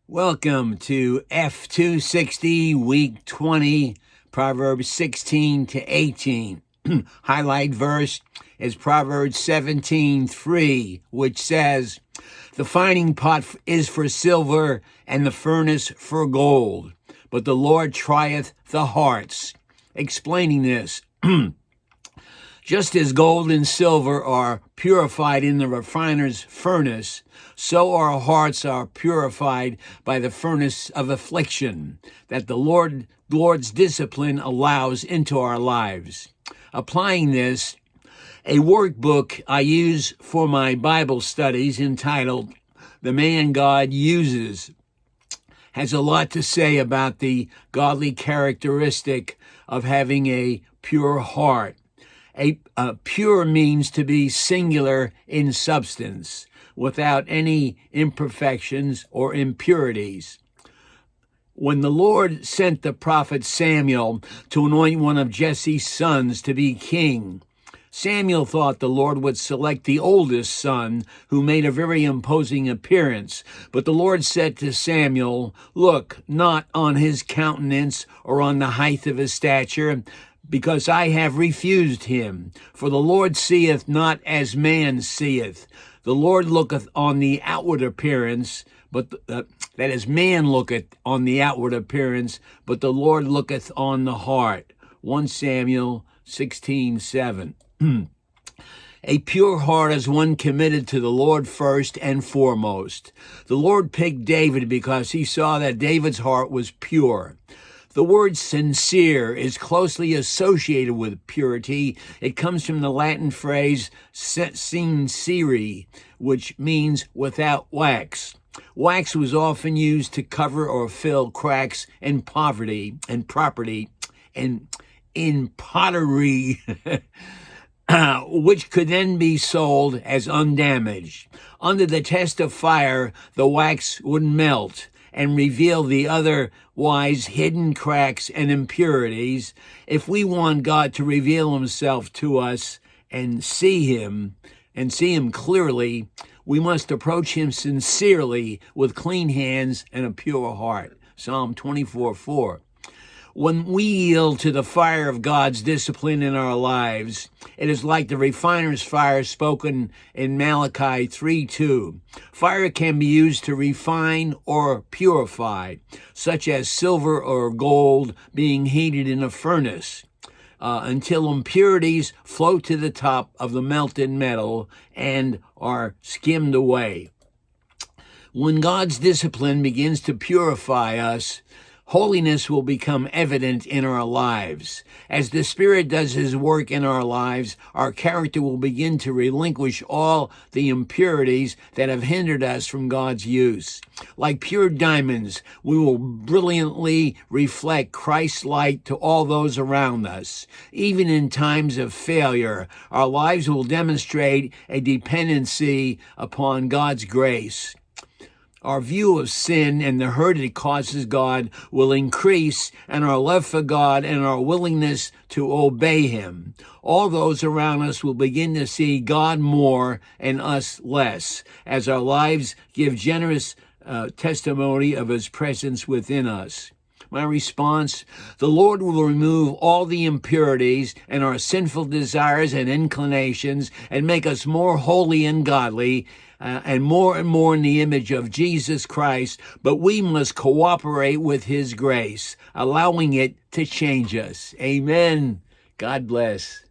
Welcome to F260, week 20, Proverbs 16 to 18. Highlight verse is Proverbs 17:3, which says, "The finding pot is for silver, and the furnace for gold, but the Lord trieth the hearts." Explaining this, just as gold and silver are purified in the refiner's furnace, so our hearts are purified by the furnace of affliction that the Lord's discipline allows into our lives. Applying this, a workbook I use for my Bible studies entitled "The Man God Uses" has a lot to say about the godly characteristic of having a pure heart. Pure means to be singular in substance, without any imperfections or impurities. When the Lord sent the prophet Samuel to anoint one of Jesse's sons to be king, Samuel thought the Lord would select the oldest son, who made a very imposing appearance. But the Lord said to Samuel, "Look not on his countenance or on the height of his stature, because I have refused him. For the Lord seeth not as man seeth. The Lord looketh on the outward appearance, but that is, man looketh on the outward appearance, but the Lord looketh on the heart." 1 Samuel 16:7. A pure heart is one committed to the Lord first and foremost. The Lord picked David because he saw that David's heart was pure. The word sincere is closely associated with purity. It comes from the Latin phrase sincere, which means without wax. Wax was often used to cover or fill cracks in property and in pottery, which could then be sold as undamaged. Under the test of fire, the wax would melt and reveal the otherwise hidden cracks and impurities. If we want God to reveal himself to us and see him clearly, we must approach him sincerely with clean hands and a pure heart. Psalm 24:4. When we yield to the fire of God's discipline in our lives, it is like the refiner's fire spoken in Malachi 3:2. Fire can be used to refine or purify, such as silver or gold being heated in a furnace, until impurities float to the top of the melted metal and are skimmed away. When God's discipline begins to purify us, holiness will become evident in our lives. As the Spirit does his work in our lives, our character will begin to relinquish all the impurities that have hindered us from God's use. Like pure diamonds, we will brilliantly reflect Christ's light to all those around us. Even in times of failure, our lives will demonstrate a dependency upon God's grace. Our view of sin and the hurt it causes God will increase, and our love for God and our willingness to obey him. All those around us will begin to see God more and us less, as our lives give generous testimony of his presence within us. My response: the Lord will remove all the impurities and our sinful desires and inclinations and make us more holy and godly, and more in the image of Jesus Christ, but we must cooperate with his grace, allowing it to change us. Amen. God bless.